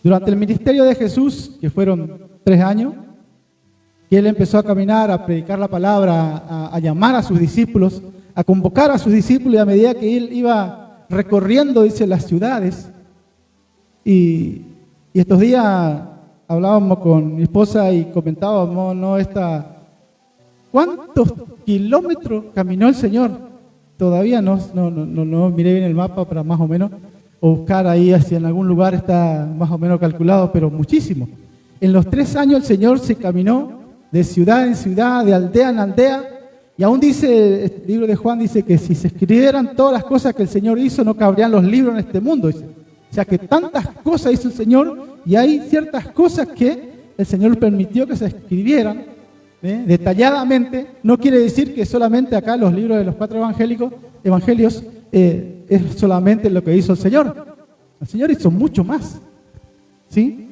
Durante el ministerio de Jesús, que fueron 3 años, que Él empezó a caminar, a predicar la palabra, a llamar a sus discípulos, a convocar a sus discípulos, y a medida que Él iba recorriendo, dice, las ciudades. Y estos días hablábamos con mi esposa y comentábamos, ¿cuántos kilómetros caminó el Señor? Todavía no miré bien el mapa para más o menos, o buscar ahí si en algún lugar está más o menos calculado, pero muchísimo. En los 3 años el Señor se caminó de ciudad en ciudad, de aldea en aldea, y aún dice, el libro de Juan dice que si se escribieran todas las cosas que el Señor hizo, no cabrían los libros en este mundo. Dice. O sea que tantas cosas hizo el Señor, y hay ciertas cosas que el Señor permitió que se escribieran detalladamente. No quiere decir que solamente acá los libros de los 4 evangelios es solamente lo que hizo el Señor. El Señor hizo mucho más, ¿sí?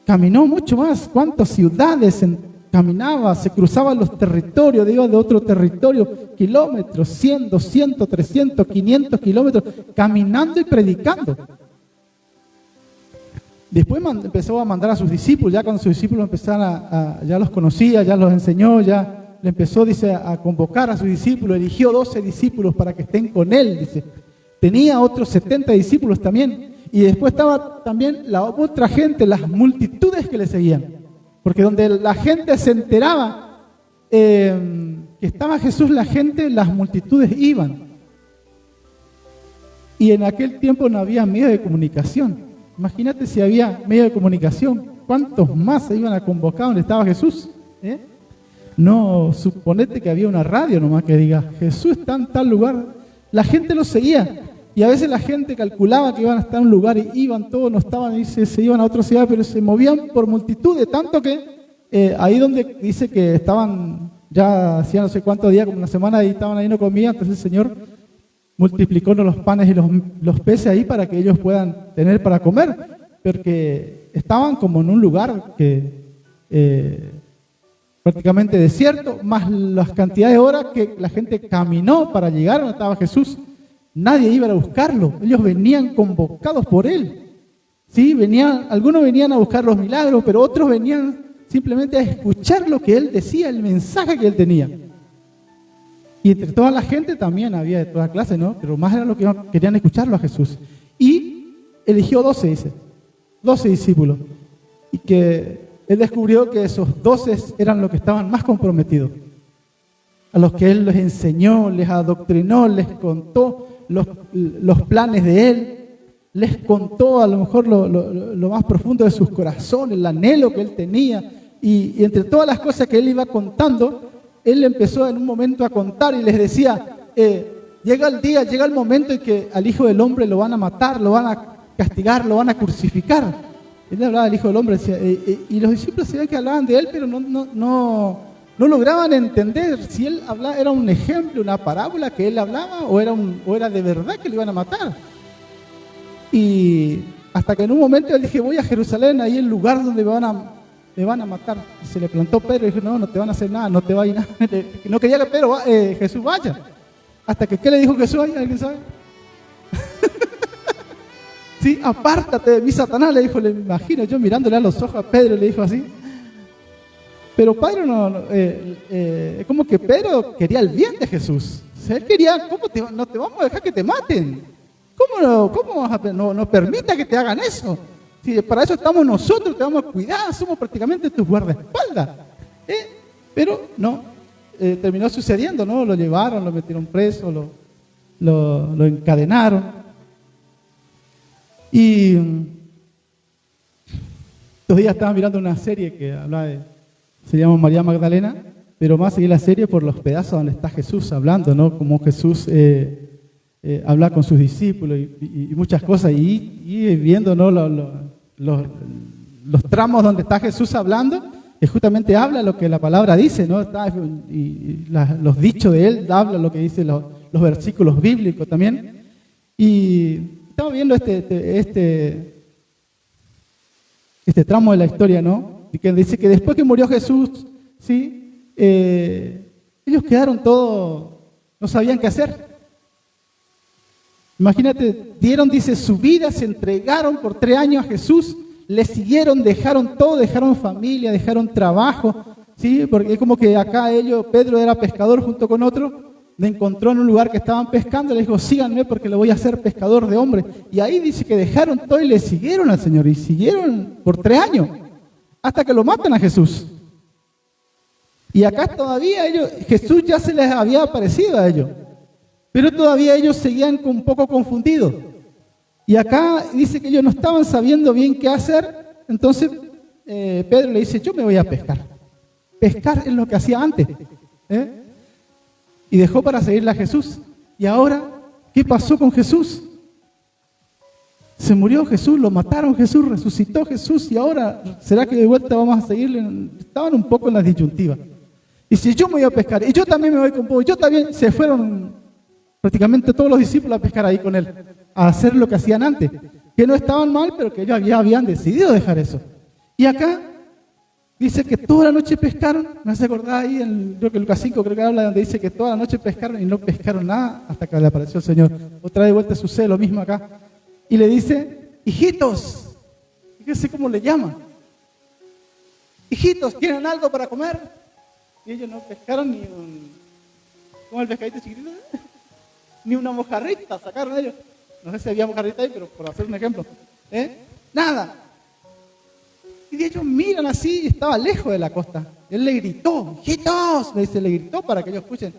Caminó mucho más. ¿Cuántas ciudades caminaba? Se cruzaban los territorios de otro territorio, kilómetros, 100, 200, 300, 500 kilómetros, caminando y predicando. Después empezó a mandar a sus discípulos, ya cuando sus discípulos empezaron ya los conocía, ya los enseñó, ya le empezó, dice, a convocar a sus discípulos, eligió 12 discípulos para que estén con él, dice. Tenía otros 70 discípulos también, y después estaba también la otra gente, las multitudes que le seguían, porque donde la gente se enteraba que estaba Jesús, las multitudes iban. Y en aquel tiempo no había medio de comunicación. Imagínate si había medio de comunicación, ¿cuántos más se iban a convocar donde estaba Jesús? No, suponete que había una radio nomás que diga, Jesús está en tal lugar. La gente lo seguía, y a veces la gente calculaba que iban a estar en un lugar y iban todos, no estaban, dice, se iban a otra ciudad, pero se movían por multitudes, tanto que ahí donde dice que estaban, ya hacía no sé cuántos días, como una semana, y estaban ahí no comían, entonces el Señor multiplicó los panes y los peces ahí para que ellos puedan tener para comer, porque estaban como en un lugar que prácticamente desierto, más las cantidades de horas que la gente caminó para llegar donde estaba Jesús. Nadie iba a buscarlo, ellos venían convocados por Él. ¿Sí? Algunos venían a buscar los milagros, pero otros venían simplemente a escuchar lo que Él decía, el mensaje que Él tenía. Y entre toda la gente también había de toda clase, ¿no? Pero más era lo que querían escucharlo a Jesús. Y eligió 12, dice, 12 discípulos. Y que Él descubrió que esos 12 eran los que estaban más comprometidos. A los que Él les enseñó, les adoctrinó, les contó los planes de Él. Les contó a lo mejor lo más profundo de sus corazones, el anhelo que Él tenía. Y entre todas las cosas que Él iba contando, Él empezó en un momento a contar y les decía, llega el momento en que al Hijo del Hombre lo van a matar, lo van a castigar, lo van a crucificar. Él hablaba del Hijo del Hombre, decía, y los discípulos se ven que hablaban de Él, pero no lograban entender si Él hablaba, era un ejemplo, una parábola que Él hablaba, o era de verdad que lo iban a matar. Y hasta que en un momento Él dije, voy a Jerusalén, ahí el lugar donde me van a matar. Y se le plantó Pedro y dijo, no te van a hacer nada, no te va a ir nada. No quería que Jesús vaya. Hasta que, ¿qué le dijo Jesús ahí? ¿Alguien sabe? Sí, apártate de mí, Satanás, le dijo, le imagino yo mirándole a los ojos a Pedro, le dijo así. Pero Pedro es como que Pedro quería el bien de Jesús. O sea, él quería, no te vamos a dejar que te maten. ¿Cómo vas a, no permita que te hagan eso? Si para eso estamos nosotros, te vamos a cuidar, somos prácticamente tus guardaespaldas. Pero no, terminó sucediendo, ¿no? Lo llevaron, lo metieron preso, lo encadenaron. Y estos días estaba mirando una serie que se llama María Magdalena, pero más seguí la serie por los pedazos donde está Jesús hablando, ¿no? Como Jesús habla con sus discípulos y muchas cosas, y viendo, ¿no? Los tramos donde está Jesús hablando, que justamente habla lo que la palabra dice, ¿no? Los dichos de Él, habla lo que dicen los versículos bíblicos también. Y estamos viendo este tramo de la historia, ¿no? Y que dice que después que murió Jesús, ¿sí? Ellos quedaron todos, no sabían qué hacer. Imagínate, dice, su vida, se entregaron por 3 años a Jesús, le siguieron, dejaron todo, dejaron familia, dejaron trabajo, ¿sí? Porque es como que acá Pedro era pescador junto con otro, le encontró en un lugar que estaban pescando, le dijo, síganme porque le voy a hacer pescador de hombres. Y ahí dice que dejaron todo y le siguieron al Señor, y siguieron por 3 años, hasta que lo matan a Jesús. Y acá todavía Jesús ya se les había aparecido a ellos, pero todavía ellos seguían un poco confundidos. Y acá dice que ellos no estaban sabiendo bien qué hacer, entonces Pedro le dice, yo me voy a pescar. Pescar es lo que hacía antes, ¿eh? Y dejó para seguirle a Jesús. Y ahora, ¿qué pasó con Jesús? Se murió Jesús, lo mataron Jesús, resucitó Jesús, y ahora, ¿será que de vuelta vamos a seguirle? Estaban un poco en las disyuntivas. Y si yo me voy a pescar, y yo también me voy con vos, yo también, se fueron prácticamente todos los discípulos a pescar ahí con él, a hacer lo que hacían antes, que no estaban mal, pero que ellos ya habían decidido dejar eso. Y acá dice que toda la noche pescaron, me hace acordar ahí, creo que Lucas 5 creo que habla, donde dice que toda la noche pescaron y no pescaron nada hasta que le apareció el Señor. Otra vez de vuelta sucede lo mismo acá. Y le dice, hijitos, fíjense cómo le llaman. Hijitos, ¿tienen algo para comer? Y ellos no pescaron ni ¿cómo el pescadito chiquitito? Ni una mojarrita sacaron ellos. No sé si había mojarrita ahí, pero por hacer un ejemplo. Nada. Y ellos miran así, y estaba lejos de la costa. Él le gritó, hijitos, le gritó para que ellos escuchen.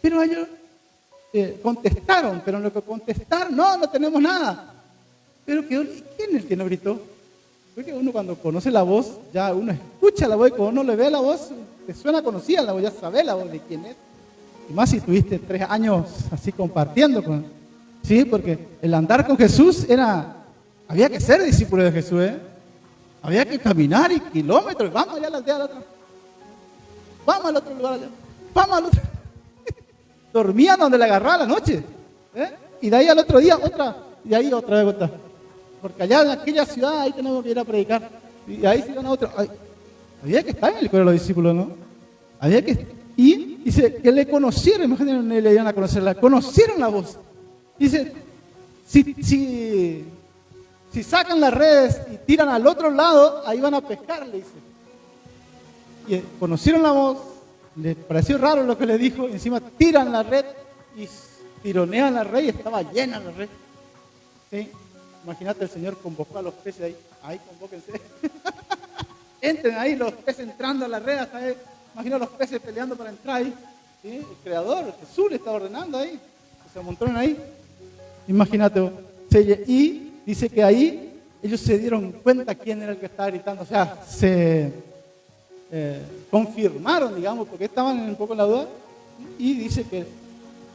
Pero ellos contestaron, pero en lo que contestaron, no tenemos nada. Pero ¿quién es el que no gritó? Porque uno cuando conoce la voz, ya uno escucha la voz, y cuando uno le ve la voz, te suena conocida la voz, ya sabe la voz de quién es. Y más si tuviste 3 años así compartiendo con... Sí, porque el andar con Jesús había que ser discípulo de Jesús, Había que caminar y kilómetros, vamos allá a la aldea de la otra. Vamos al otro lugar allá, vamos al otro. Dormían donde le agarraba la noche, y de ahí al otro día y ahí otra vez vuelta. Porque allá en aquella ciudad, ahí tenemos que ir a predicar. Y ahí se iban a otro. Había que estar en el coro de los discípulos, ¿no? Había que... Y dice que le conocieron, imagínense, no le iban a conocerla, conocieron la voz. Dice, si sacan las redes y tiran al otro lado, ahí van a pescar, le dice. Y conocieron la voz, les pareció raro lo que le dijo, y encima tiran la red y tironean la red y estaba llena la red. ¿Sí? Imagínate, el Señor convocó a los peces ahí convóquense. Entren ahí los peces entrando a la red, hasta ahí. Imagina los peces peleando para entrar ahí. ¿Sí? El Creador, Jesús, le está ordenando ahí. Se amontonan ahí. Imagínate. Y dice que ahí ellos se dieron cuenta quién era el que estaba gritando. O sea, se confirmaron, digamos, porque estaban un poco en la duda. Y dice que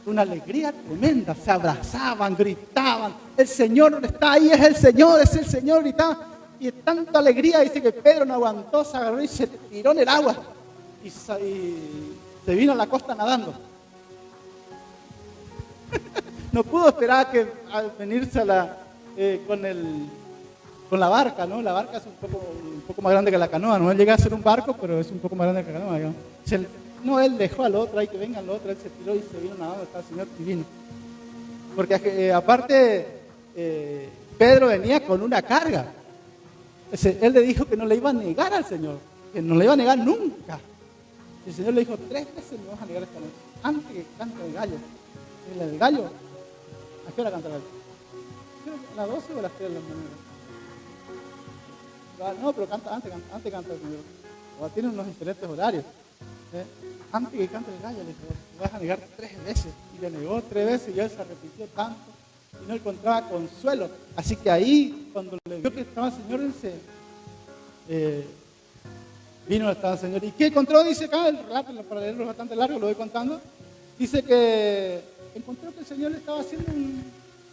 una alegría tremenda, se abrazaban, gritaban, el Señor está ahí, es el Señor, gritaban. Y tanta alegría, dice que Pedro no aguantó, se agarró y se tiró en el agua. Y se vino a la costa nadando. No pudo esperar al venirse con la barca, ¿no? La barca es un poco más grande que la canoa, no llega a ser un barco, pero es un poco más grande que la canoa, digamos. Él dejó al otro, ahí que venga el otro, él se tiró y se vino nadando, está el Señor divino. Porque aparte, Pedro venía con una carga. Él le dijo que no le iba a negar al Señor, que no le iba a negar nunca. El Señor le dijo 3 veces me vas a negar esta noche, antes que cante el gallo. Y el gallo, ¿a qué hora canta el gallo? ¿A las 12 o a las 3 de la mañana? No, pero antes canta el Señor. O tiene unos diferentes horarios. Antes que cante el gallo, le dijo, me vas a negar 3 veces. Y le negó 3 veces y él se arrepintió tanto y no encontraba consuelo. Así que ahí, cuando le vio que estaba el Señor, él vino, estaba el Señor. ¿Y qué encontró? Dice acá, el relato, para leerlo es bastante largo, lo voy contando. Dice que encontró que el Señor le estaba haciendo un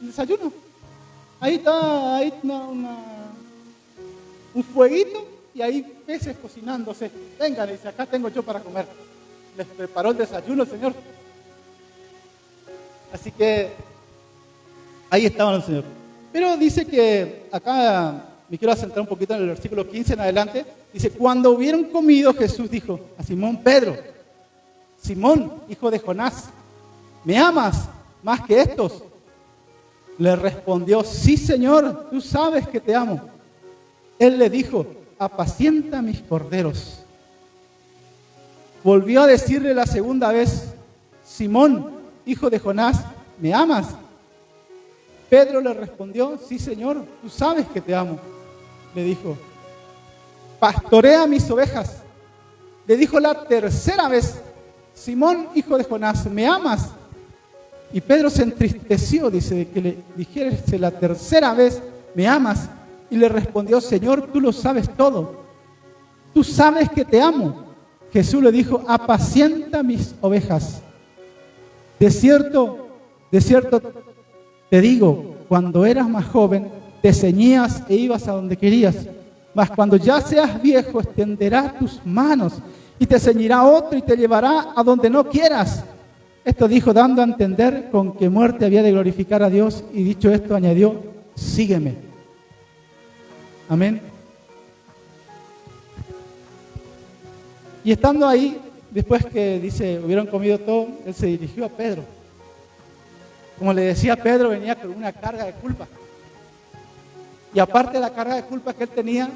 desayuno. Ahí está, un fueguito y ahí peces cocinándose. Vengan, dice, acá tengo yo para comer. Les preparó el desayuno el Señor. Así que ahí estaba el Señor. Pero dice que acá me quiero centrar un poquito en el versículo 15 en adelante. Dice, cuando hubieron comido, Jesús dijo a Simón Pedro, Simón, hijo de Jonás, ¿me amas más que estos? Le respondió, sí, Señor, tú sabes que te amo. Él le dijo: apacienta mis corderos. Volvió a decirle la segunda vez: Simón, hijo de Jonás, ¿me amas? Pedro le respondió: sí, Señor, tú sabes que te amo. Le dijo: pastorea mis ovejas. Le dijo la tercera vez: Simón, hijo de Jonás, ¿me amas? Y Pedro se entristeció, dice, de que le dijese la tercera vez: ¿me amas? Y le respondió: Señor, tú lo sabes todo. Tú sabes que te amo. Jesús le dijo: apacienta mis ovejas. De cierto te digo, cuando eras más joven, te ceñías e ibas a donde querías. Mas cuando ya seas viejo, extenderás tus manos y te ceñirá otro y te llevará a donde no quieras. Esto dijo dando a entender con qué muerte había de glorificar a Dios, y dicho esto añadió: sígueme. Amén. Y estando ahí, después que dice, hubieron comido todo, él se dirigió a Pedro. Como le decía, Pedro venía con una carga de culpa. Y aparte de la carga de culpa que él tenía,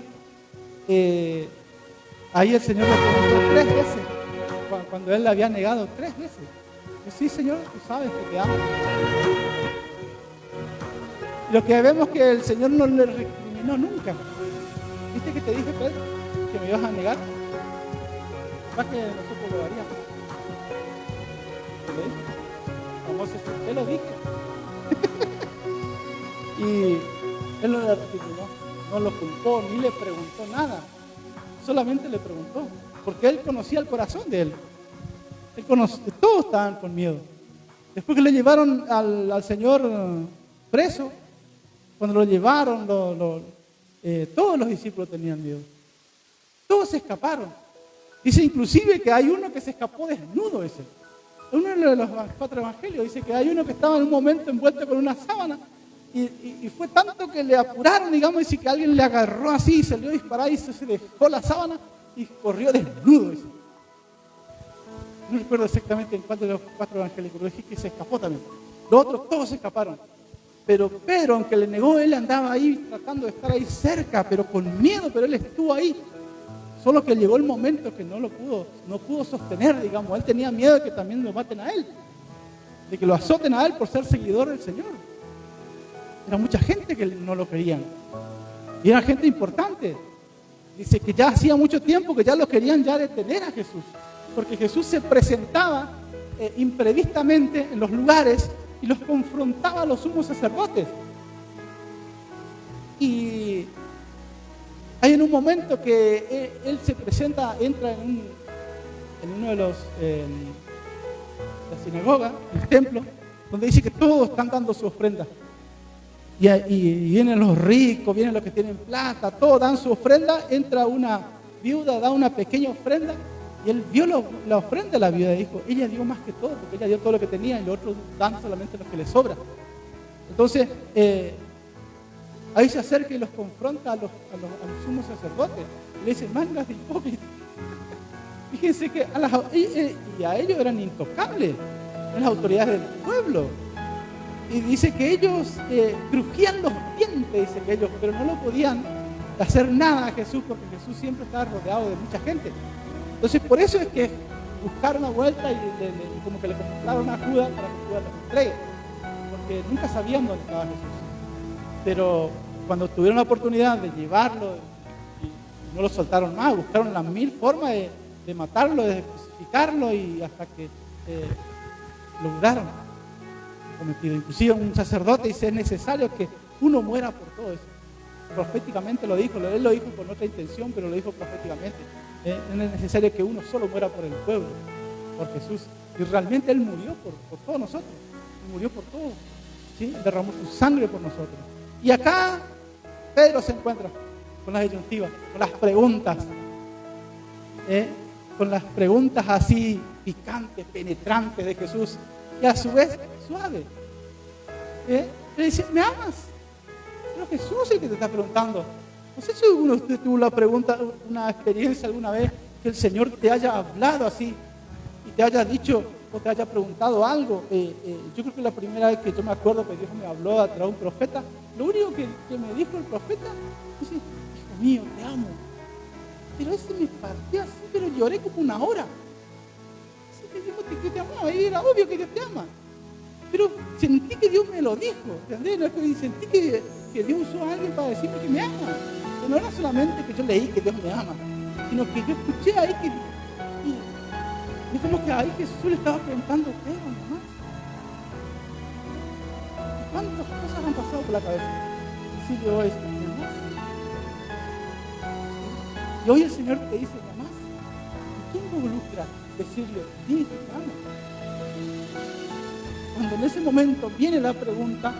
ahí el Señor le preguntó 3 veces, cuando él le había negado 3 veces. Y sí, Señor, tú sabes que te amo. Y lo que vemos que el Señor no le recriminó nunca. ¿Viste que te dije, Pedro, que me ibas a negar? Capaz que nosotros lo haríamos. Él lo dijo. Y él no le recriminó, no lo culpó, ni le preguntó nada. Solamente le preguntó, porque él conocía el corazón de él. Todos estaban con miedo. Después que le llevaron al Señor preso, cuando lo llevaron, todos los discípulos tenían miedo. Todos se escaparon. Dice inclusive que hay uno que se escapó desnudo ese. Uno de los 4 evangelios dice que hay uno que estaba en un momento envuelto con una sábana y fue tanto que le apuraron, digamos, y que alguien le agarró así y salió a disparar y se dejó la sábana y corrió desnudo. Dice. No recuerdo exactamente en cuál de los 4 evangelios, pero dije que se escapó también. Los otros todos se escaparon. Pero Pedro, aunque le negó, él andaba ahí tratando de estar ahí cerca, pero con miedo, pero él estuvo ahí. Solo que llegó el momento que no pudo sostener, digamos. Él tenía miedo de que también lo maten a él, de que lo azoten a él por ser seguidor del Señor. Era mucha gente que no lo querían. Y era gente importante. Dice que ya hacía mucho tiempo que ya lo querían ya detener a Jesús. Porque Jesús se presentaba imprevistamente en los lugares y los confrontaba a los sumos sacerdotes. Y hay en un momento que él se presenta, entra en uno de los la sinagoga, el templo, donde dice que todos están dando su ofrenda. Y vienen los ricos, vienen los que tienen plata, todos dan su ofrenda. Entra una viuda, da una pequeña ofrenda, y él vio la ofrenda de la viuda y dijo: ella dio más que todo, porque ella dio todo lo que tenía y los otros dan solamente lo que les sobra. Entonces, ahí se acerca y los confronta a los sumos sacerdotes. Le dice: mangas de hipócritas. Fíjense que a ellos eran intocables, eran las autoridades del pueblo. Y dice que ellos crujían los dientes, dice que ellos, pero no lo podían hacer nada a Jesús, porque Jesús siempre estaba rodeado de mucha gente. Entonces, por eso es que buscaron una vuelta y como que le compraron a Judas para que Judas los entregue, porque nunca sabían dónde estaba Jesús. Pero cuando tuvieron la oportunidad de llevarlo, y no lo soltaron más, buscaron las 1000 formas de matarlo, de crucificarlo, y hasta que lograron cometido. Inclusive un sacerdote dice: es necesario que uno muera por todo eso. Proféticamente lo dijo, él lo dijo con otra intención, pero lo dijo proféticamente. Es necesario que uno solo muera por el pueblo, por Jesús. Y realmente él murió por todos nosotros. Él murió por todos, ¿sí? Derramó su sangre por nosotros. Y acá Pedro se encuentra con las disyuntivas, con las preguntas, con las preguntas así picantes, penetrantes de Jesús, y a su vez suave. Le dice: ¿me amas? Pero Jesús es el que te está preguntando. No sé si uno de ustedes tuvo una experiencia alguna vez que el Señor te haya hablado así y te haya dicho o te haya preguntado algo. Yo creo que la primera vez que yo me acuerdo que Dios me habló a través de un profeta, lo único que me dijo el profeta, dice, hijo mío, te amo. Pero ese me partió así, pero lloré como una hora. Así que dijo que te amaba, y era obvio que Dios te ama. Pero sentí que Dios me lo dijo, ¿entendés? Sentí que Dios usó a alguien para decirme que me ama. Pero no era solamente que yo leí que Dios me ama, sino que yo escuché ahí que... Y es como que ahí Jesús le estaba preguntando, ¿qué era nomás? ¿Cuántas cosas han pasado por la cabeza? Decirle hoy, ¿nomás? Y hoy el Señor te dice, ¿nomás? ¿Qué involucra decirle, sí, te amo? Cuando en ese momento viene la pregunta,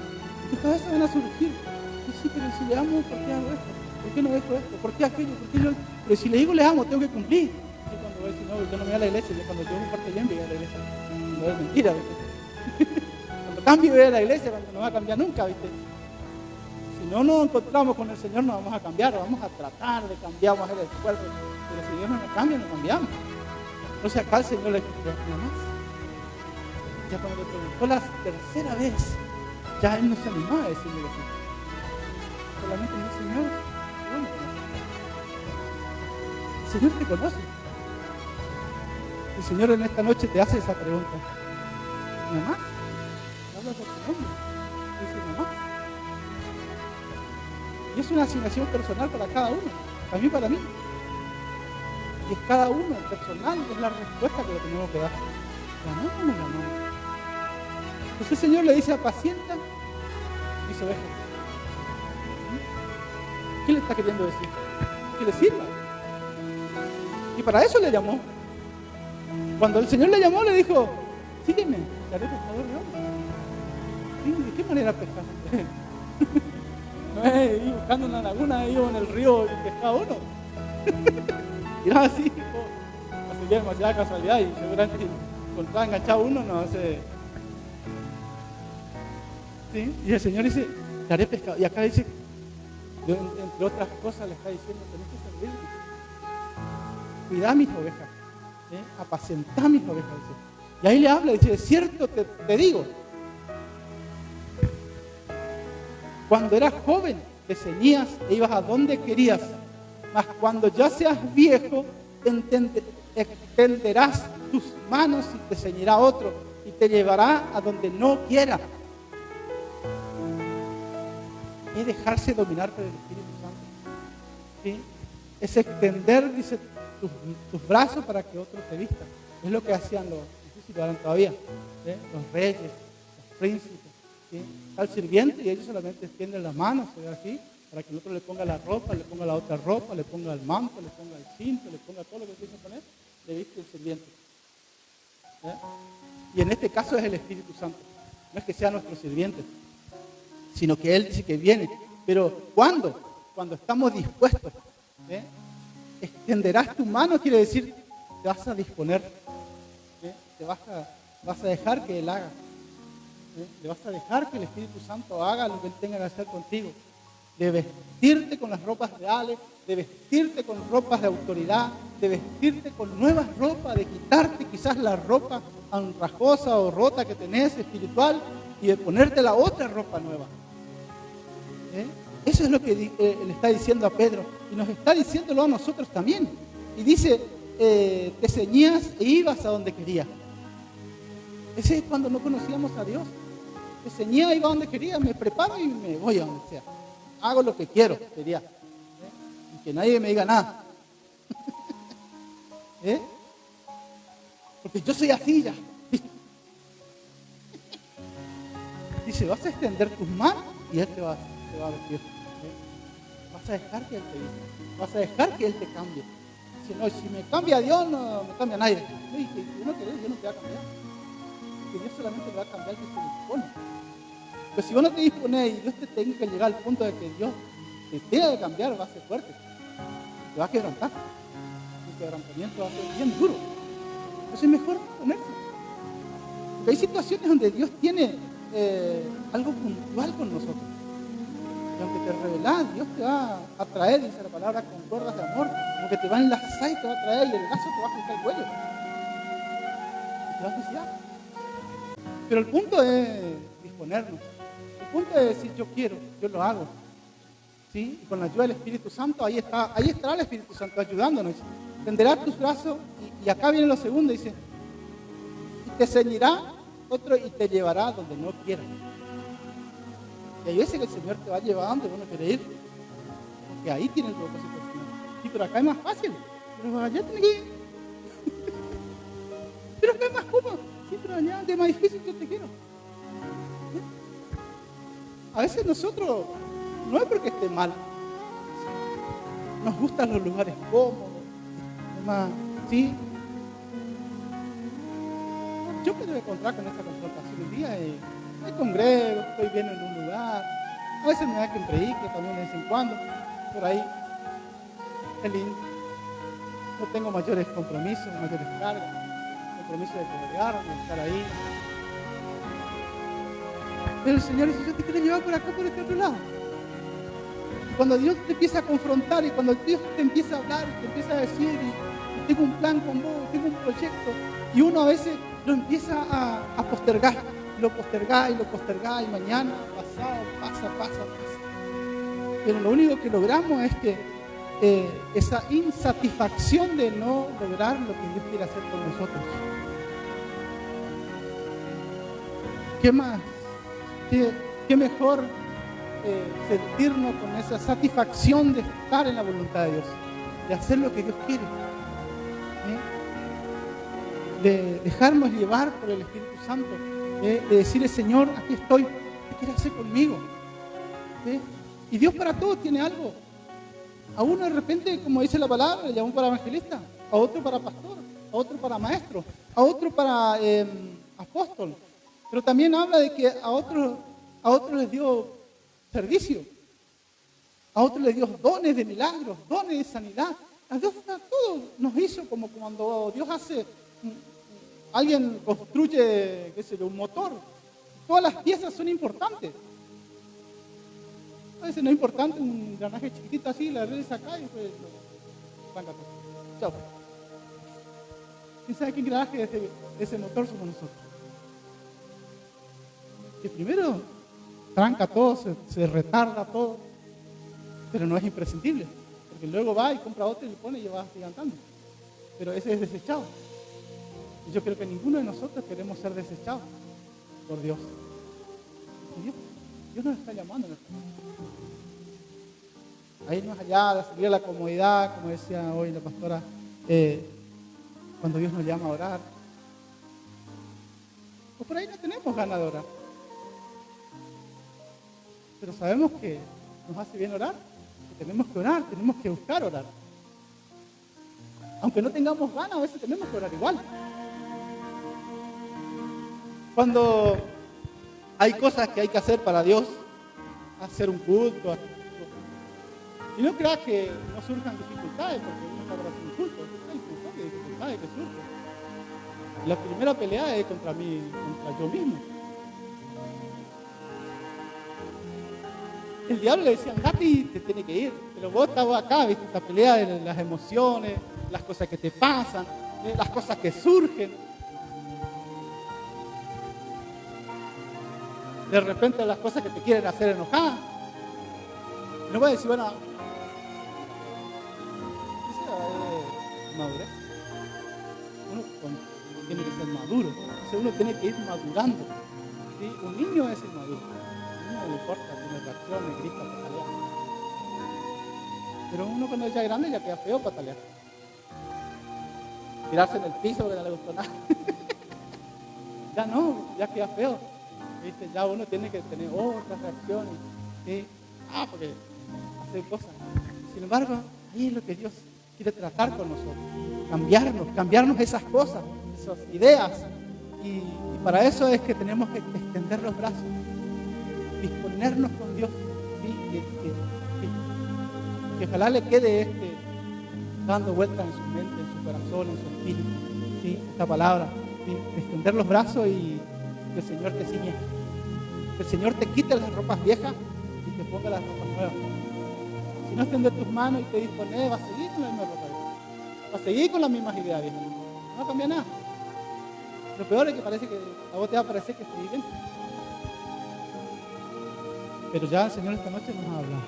tus cabezas van a surgir. Y sí, pero si le amo, ¿por qué hago esto? ¿Por qué no dejo esto? ¿Por qué aquello? ¿Por qué no? Pero si le digo le amo, tengo que cumplir. Y cuando voy a decir, no, yo no me voy a la iglesia, cuando yo me porto bien, voy a la iglesia. No es mentira, ¿viste? Cuando cambio, voy a la iglesia, cuando no va a cambiar nunca, ¿viste? Si no nos encontramos con el Señor, no vamos a cambiar, vamos a tratar de cambiar, vamos a hacer el esfuerzo. Pero si Dios no nos cambia, no cambiamos. Entonces acá el Señor le dijo, nada más. Ya cuando le preguntó la tercera vez, ya él no se animó a decirle así. Solamente me dice, Señor, bueno, el Señor te conoce. El Señor en esta noche te hace esa pregunta. ¿Nada más? Habla por tu nombre. Dice, nada más. Y es una asignación personal para cada uno, también para mí. Y es cada uno, personal, es la respuesta que le tenemos que dar. ¿La amamos o no la amamos? Entonces el Señor le dice, apacienta mis ovejas. ¿Qué le está queriendo decir? Que le sirva. Y para eso le llamó. Cuando el Señor le llamó, le dijo, sígueme, te haré pescador de hombres. ¿De qué manera pescar? No es ir buscando una laguna, ir en el río y pescar uno. Y no así, sería demasiada casualidad y seguramente si encontraba enganchado uno, no sé. ¿Sí? Y el Señor dice, te haré pescado. Y acá dice, entre otras cosas le está diciendo, tenés que servir. Cuidá mis ovejas, apacentá mis ovejas. Dice. Y ahí le habla y dice, cierto te digo, cuando eras joven te ceñías e ibas a donde querías, mas cuando ya seas viejo extenderás tus manos y te ceñirá otro y te llevará a donde no quiera. Es dejarse dominar por el Espíritu Santo. ¿Sí? Es extender, dice, tus brazos para que otros te vistan. Es lo que hacían los, no sé si lo harán todavía, los reyes, los príncipes. ¿Sí? Está el sirviente y ellos solamente extienden las manos, así, para que el otro le ponga la ropa, le ponga la otra ropa, le ponga el manto, le ponga el cinto, le ponga todo lo que quiso poner, le viste el sirviente. Y en este caso es el Espíritu Santo. No es que sea nuestro sirviente, sino que Él dice que viene. Pero ¿cuándo? Cuando estamos dispuestos. Extenderás tu mano, quiere decir, te vas a disponer. Te vas a dejar que Él haga. Le vas a dejar que el Espíritu Santo haga lo que Él tenga que hacer contigo. De vestirte con las ropas reales, de vestirte con ropas de autoridad, de vestirte con nuevas ropas, de quitarte quizás la ropa andrajosa o rota que tenés espiritual y de ponerte la otra ropa nueva. Eso es lo que le está diciendo a Pedro y nos está diciéndolo a nosotros también. Y dice, te ceñías e ibas a donde querías. Ese es cuando no conocíamos a Dios. Me ceñía, iba a donde quería, me preparo y me voy a donde sea. Hago lo que quiero, quería. Y que nadie me diga nada. Porque yo soy así ya. Dice, vas a extender tus manos y Él te va a vestir. Vas a dejar que Él te vista. Vas a dejar que Él te cambie. Dice, no, si me cambia Dios, no me cambia nadie. No, y que si no querés, Dios no te va a cambiar. Que Dios solamente te va a cambiar que se dispone. Pero si vos no te dispones y Dios te tenga que llegar al punto de que Dios te tenga que cambiar, va a ser fuerte. Te va a quebrantar. El quebrantamiento va a ser bien duro. Entonces es mejor ponerse. Porque hay situaciones donde Dios tiene algo puntual con nosotros. Y aunque te revelás, Dios te va a traer, dice la palabra, con cuerdas de amor. Como que te va a enlazar y te va a traer y el lazo te va a juntar el cuello. Y te va a decir, Pero el punto es disponernos. El punto es decir, yo quiero, yo lo hago. ¿Sí? Y con la ayuda del Espíritu Santo, ahí estará el Espíritu Santo ayudándonos. Tenderá tus brazos y acá viene lo segundo, dice, y te ceñirá otro y te llevará donde no quieras. Y hay veces que el Señor te va a llevar donde uno quiere ir, porque ahí tiene el propósito del Señor. Sí, pero acá es más fácil, pero allá tiene que ir. Pero acá es más cómodo. Sí, pero allá es más difícil, yo te quiero. ¿Sí? A veces nosotros, no es porque esté mal, nos gustan los lugares cómodos, demás, ¿sí? Yo me debo encontrar con esta confrontación un día, me congrego, estoy bien en un lugar, a veces me da que predique también de vez en cuando, por ahí, es lindo. No tengo mayores compromisos, mayores cargas, compromiso de congregarme, de estar ahí. Pero el Señor dice, yo te quiero llevar por acá, por este otro lado. Cuando Dios te empieza a confrontar y cuando Dios te empieza a hablar, te empieza a decir, y tengo un plan con vos, tengo un proyecto, y uno a veces lo empieza a postergar, lo posterga y mañana, pasado, pasa. Pero lo único que logramos es que esa insatisfacción de no lograr lo que Dios quiere hacer con nosotros. ¿Qué más? ¿Qué mejor sentirnos con esa satisfacción de estar en la voluntad de Dios, de hacer lo que Dios quiere, de dejarnos llevar por el Espíritu Santo, de decirle, Señor, aquí estoy, ¿qué quieres hacer conmigo? Y Dios para todos tiene algo. A uno de repente, como dice la palabra, le llamó para evangelista, a otro para pastor, a otro para maestro, a otro para apóstol. Pero también habla de que a otros les dio servicio, a otros les dio dones de milagros, dones de sanidad. A Dios a todos nos hizo como cuando Dios hace, alguien construye, qué sé yo, un motor. Todas las piezas son importantes. A veces no es importante un engranaje chiquitito así, la redes acá y después lo arranca todo. Chao. ¿Quién sabe qué engranaje de ese motor somos nosotros? Que primero tranca todo, se retarda todo, pero no es imprescindible, porque luego va y compra otro y le pone y va gigantando. Pero ese es desechado. Y yo creo que ninguno de nosotros queremos ser desechados por Dios. Dios nos está llamando. Ahí más allá de salir a la comodidad, como decía hoy la pastora, cuando Dios nos llama a orar, pues por ahí no tenemos ganas de orar. Pero sabemos que nos hace bien orar, que tenemos que orar, tenemos que buscar orar. Aunque no tengamos ganas, a veces tenemos que orar igual. Cuando hay cosas que hay que hacer para Dios, hacer un culto, y no creas que no surjan dificultades, porque uno está para hacer un culto, hay un montón de dificultades que surgen. La primera pelea es contra mí, contra yo mismo. El diablo le decía, andate y te tiene que ir. Pero vos estabas acá, viste, esta pelea de las emociones, las cosas que te pasan, las cosas que surgen. De repente las cosas que te quieren hacer enojar. Y no voy a decir, bueno, esa es madurez. Uno tiene que ser maduro. Entonces uno tiene que ir madurando. ¿Sí? Un niño es inmaduro. No le importa, tiene reacciones, grita, patalea. Pero uno cuando ya es grande ya queda feo patalear. Tirarse en el piso porque no le gustó nada. Ya no, ya queda feo. ¿Viste? Ya uno tiene que tener otras reacciones. ¿Sí? Porque hacer cosas. Sin embargo, ahí es lo que Dios quiere tratar con nosotros. Cambiarnos esas cosas, esas ideas. Y para eso es que tenemos que extender los brazos. Disponernos con Dios, ¿sí? Que ojalá le quede dando vueltas en su mente, en su corazón, en su espíritu, ¿sí? Esta palabra, ¿sí? Extender los brazos y que el Señor te ciñe, que el Señor te quite las ropas viejas y te ponga las ropas nuevas. Si no extender tus manos y te dispones, vas a seguir con la misma ropa vieja, vas a seguir con las mismas ideas viejas, no cambia nada. Lo peor es que parece que a vos te va a parecer que estoy bien. Pero ya el Señor esta noche nos ha hablado.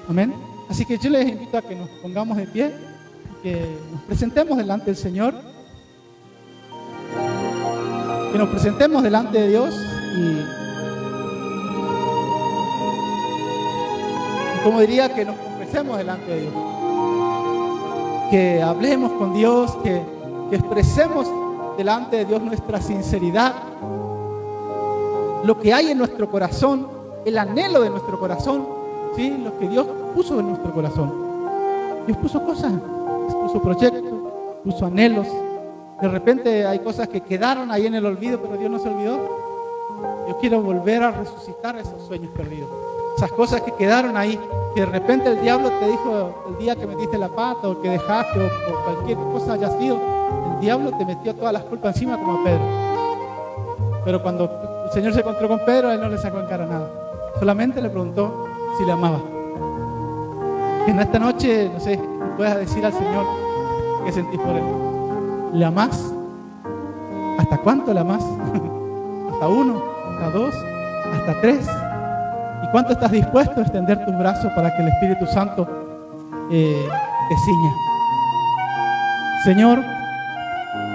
Amén. Así que yo les invito a que nos pongamos de pie, que nos presentemos delante del Señor, que nos presentemos delante de Dios y como diría, que nos confesemos delante de Dios, que hablemos con Dios, que expresemos delante de Dios nuestra sinceridad, lo que hay en nuestro corazón, el anhelo de nuestro corazón, ¿sí? Lo que Dios puso en nuestro corazón. Dios puso cosas, puso proyectos, puso anhelos. De repente hay cosas que quedaron ahí en el olvido, pero Dios no se olvidó. Yo quiero volver a resucitar esos sueños perdidos, esas cosas que quedaron ahí, que de repente el diablo te dijo el día que metiste la pata o que dejaste o cualquier cosa haya sido, el diablo te metió todas las culpas encima como a Pedro. Pero cuando el Señor se encontró con Pedro, a él no le sacó en cara nada, solamente le preguntó si le amaba. Que en esta noche, no sé, puedas decir al Señor qué sentís por él. ¿Le amás? ¿Hasta cuánto le amás? ¿Hasta 1? ¿Hasta 2? ¿Hasta 3? ¿Y cuánto estás dispuesto a extender tus brazos para que el Espíritu Santo te ciña? Señor,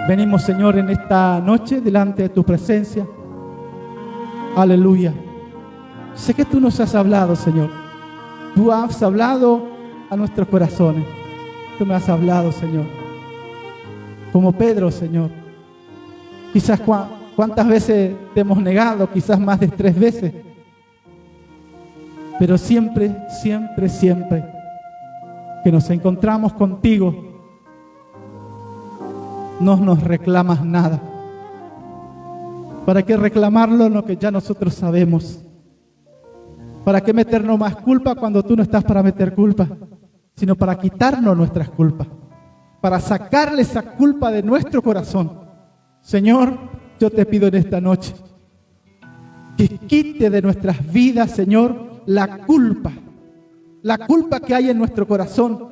venimos, Señor, en esta noche delante de tu presencia. Aleluya. Sé que tú nos has hablado, Señor. Tú has hablado a nuestros corazones. Tú me has hablado, Señor. Como Pedro, Señor. Quizás cuántas veces te hemos negado, quizás más de 3 veces. Pero siempre, siempre, siempre que nos encontramos contigo, no nos reclamas nada. ¿Para qué reclamarlo lo que ya nosotros sabemos? ¿Para qué meternos más culpa cuando tú no estás para meter culpa? Sino para quitarnos nuestras culpas, para sacarle esa culpa de nuestro corazón. Señor, yo te pido en esta noche que quite de nuestras vidas, Señor, la culpa que hay en nuestro corazón,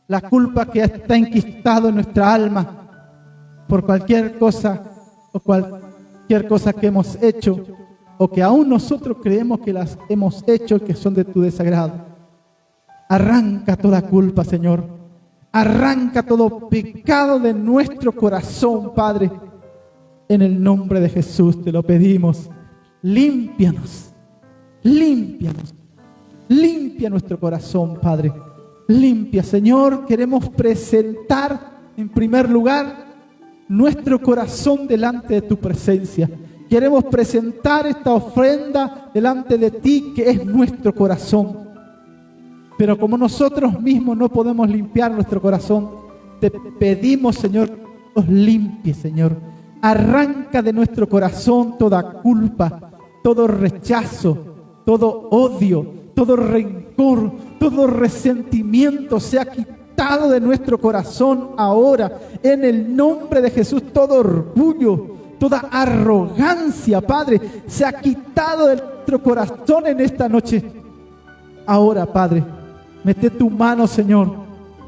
la culpa que está enquistado en nuestra alma por cualquier cosa o cualquier cosa que hemos hecho o que aún nosotros creemos que las hemos hecho que son de tu desagrado. Arranca toda culpa, Señor. Arranca todo pecado de nuestro corazón, Padre. En el nombre de Jesús te lo pedimos. Límpianos. Límpianos, limpia nuestro corazón, Padre. Limpia, Señor. Queremos presentar en primer lugar nuestro corazón delante de tu presencia. Queremos presentar esta ofrenda delante de ti, que es nuestro corazón. Pero como nosotros mismos no podemos limpiar nuestro corazón, te pedimos, Señor, que nos limpie, Señor. Arranca de nuestro corazón toda culpa, todo rechazo, todo odio, todo rencor, todo resentimiento sea quitado de nuestro corazón ahora, en el nombre de Jesús. Todo orgullo, toda arrogancia, Padre, sea quitado de nuestro corazón en esta noche. Ahora, Padre, mete tu mano, Señor.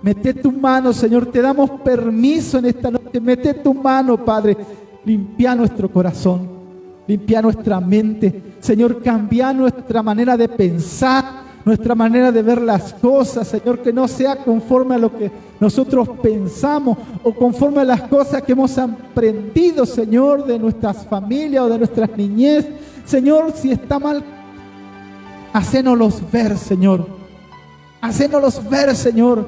Mete tu mano, Señor. Te damos permiso en esta noche. Mete tu mano, Padre. Limpia nuestro corazón. Limpia nuestra mente, Señor. Cambia nuestra manera de pensar, nuestra manera de ver las cosas, Señor. Que no sea conforme a lo que nosotros pensamos o conforme a las cosas que hemos aprendido, Señor, de nuestras familias o de nuestras niñez. Señor, si está mal, hacénoslos ver, Señor. Hacénoslos ver, Señor.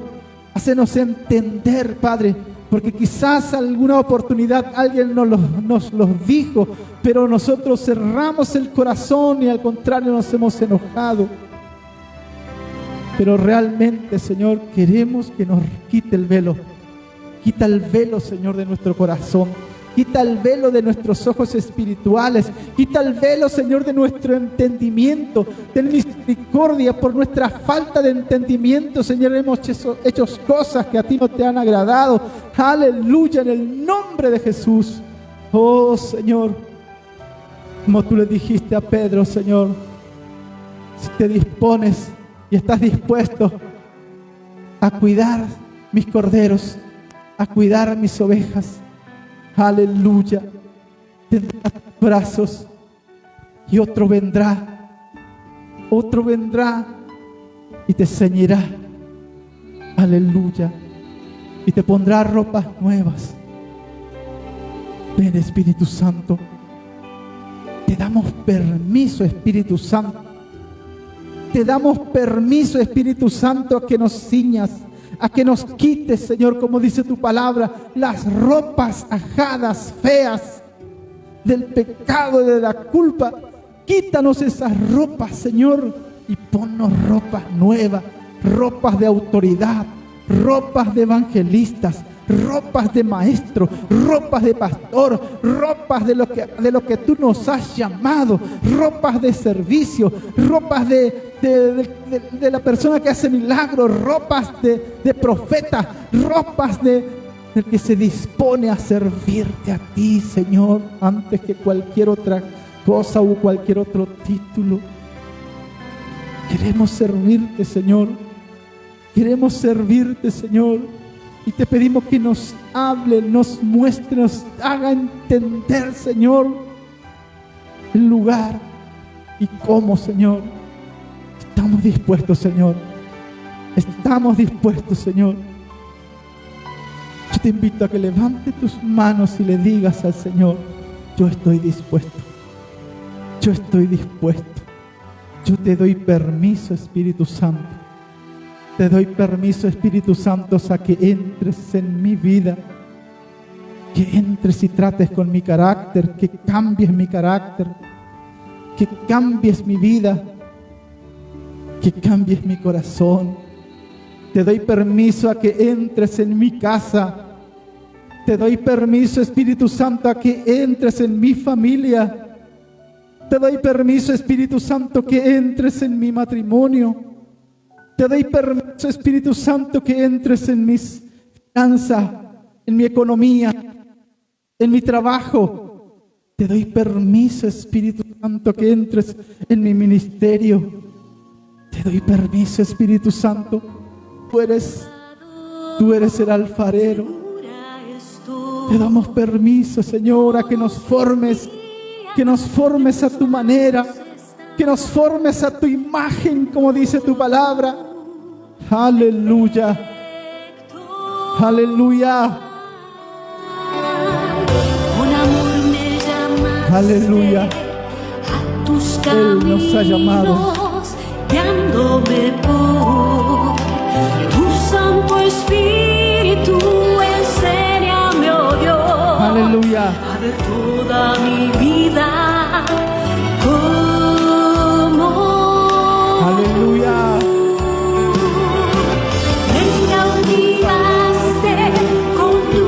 Hacénos entender, Padre. Porque quizás alguna oportunidad alguien nos los dijo, pero nosotros cerramos el corazón y al contrario nos hemos enojado. Pero realmente, Señor, queremos que nos quite el velo. Quita el velo, Señor, de nuestro corazón. Quita el velo de nuestros ojos espirituales. Quita el velo, Señor, de nuestro entendimiento. Ten misericordia por nuestra falta de entendimiento, Señor. Hemos hecho cosas que a ti no te han agradado. Aleluya, en el nombre de Jesús. Oh, Señor, como tú le dijiste a Pedro, Señor, si te dispones y estás dispuesto a cuidar mis corderos, a cuidar mis ovejas. Aleluya. tendrá brazos, y otro vendrá y te ceñirá, aleluya, y te pondrá ropas nuevas. Ven, Espíritu Santo, te damos permiso, Espíritu Santo, te damos permiso, Espíritu Santo, a que nos ciñas, a que nos quites, Señor, como dice tu palabra, las ropas ajadas, feas, del pecado y de la culpa. Quítanos esas ropas, Señor, y ponnos ropas nuevas, ropas de autoridad, ropas de evangelistas, ropas de maestro, ropas de pastor, ropas de lo que tú nos has llamado, ropas de servicio, ropas de la persona que hace milagros, ropas de profeta, ropas del que se dispone a servirte a ti, Señor, antes que cualquier otra cosa o cualquier otro título. Queremos servirte, Señor. Queremos servirte, Señor. Y te pedimos que nos hable, nos muestre, nos haga entender, Señor, el lugar y cómo, Señor. Estamos dispuestos, Señor. Estamos dispuestos, Señor. Yo te invito a que levantes tus manos y le digas al Señor: yo estoy dispuesto. Yo estoy dispuesto. Yo te doy permiso, Espíritu Santo. Te doy permiso, Espíritu Santo, a que entres en mi vida, que entres y trates con mi carácter, que cambies mi carácter, que cambies mi vida, que cambies mi corazón. Te doy permiso a que entres en mi casa. Te doy permiso, Espíritu Santo, a que entres en mi familia. Te doy permiso, Espíritu Santo, que entres en mi matrimonio. Te doy permiso, Espíritu Santo, que entres en mis finanzas, en mi economía, en mi trabajo. Te doy permiso, Espíritu Santo, que entres en mi ministerio. Te doy permiso, Espíritu Santo. Tú eres el alfarero. Te damos permiso, Señor, a que nos formes a tu manera, que nos formes a tu imagen, como dice tu palabra. Aleluya, aleluya, aleluya. Él nos ha llamado, guiándome por tu Santo Espíritu. Enséñame, oh Dios, aleluya, a ver toda mi vida como aleluya. me cautivaste con tu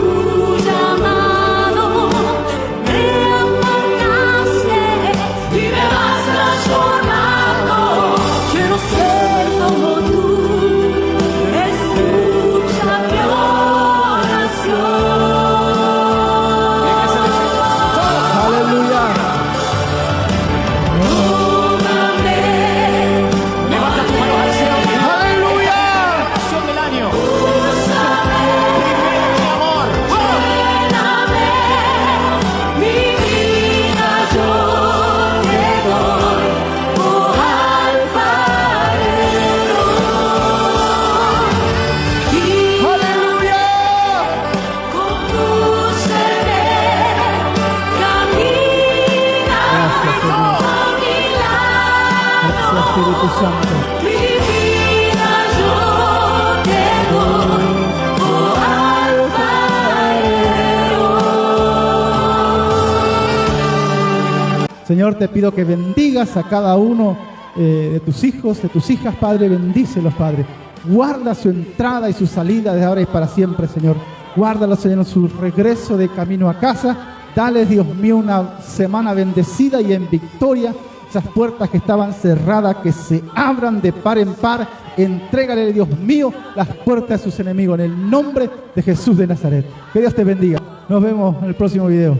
llamado, me apartaste y me vas transformando. Quiero ser como tú, escucha mi oración. Aleluya. Levanta tu mano al cielo. Aleluya. Canción del año. Mi amor. Lléname, mi vida yo te doy, oh alfarero. Y Aleluya. condúceme, camina a mi Gracias, lado. Espíritu Santo. Mi vida yo te doy, oh alfarero. Señor, te pido que bendigas a cada uno de tus hijos, de tus hijas, Padre. Bendícelos, Padre. Guarda su entrada y su salida de ahora y para siempre, Señor. Guárdalos, Señor, en su regreso de camino a casa. Dale, Dios mío, una semana bendecida y en victoria. Esas puertas que estaban cerradas, que se abran de par en par. Entrégale, Dios mío, las puertas a sus enemigos en el nombre de Jesús de Nazaret. Que Dios te bendiga. Nos vemos en el próximo video.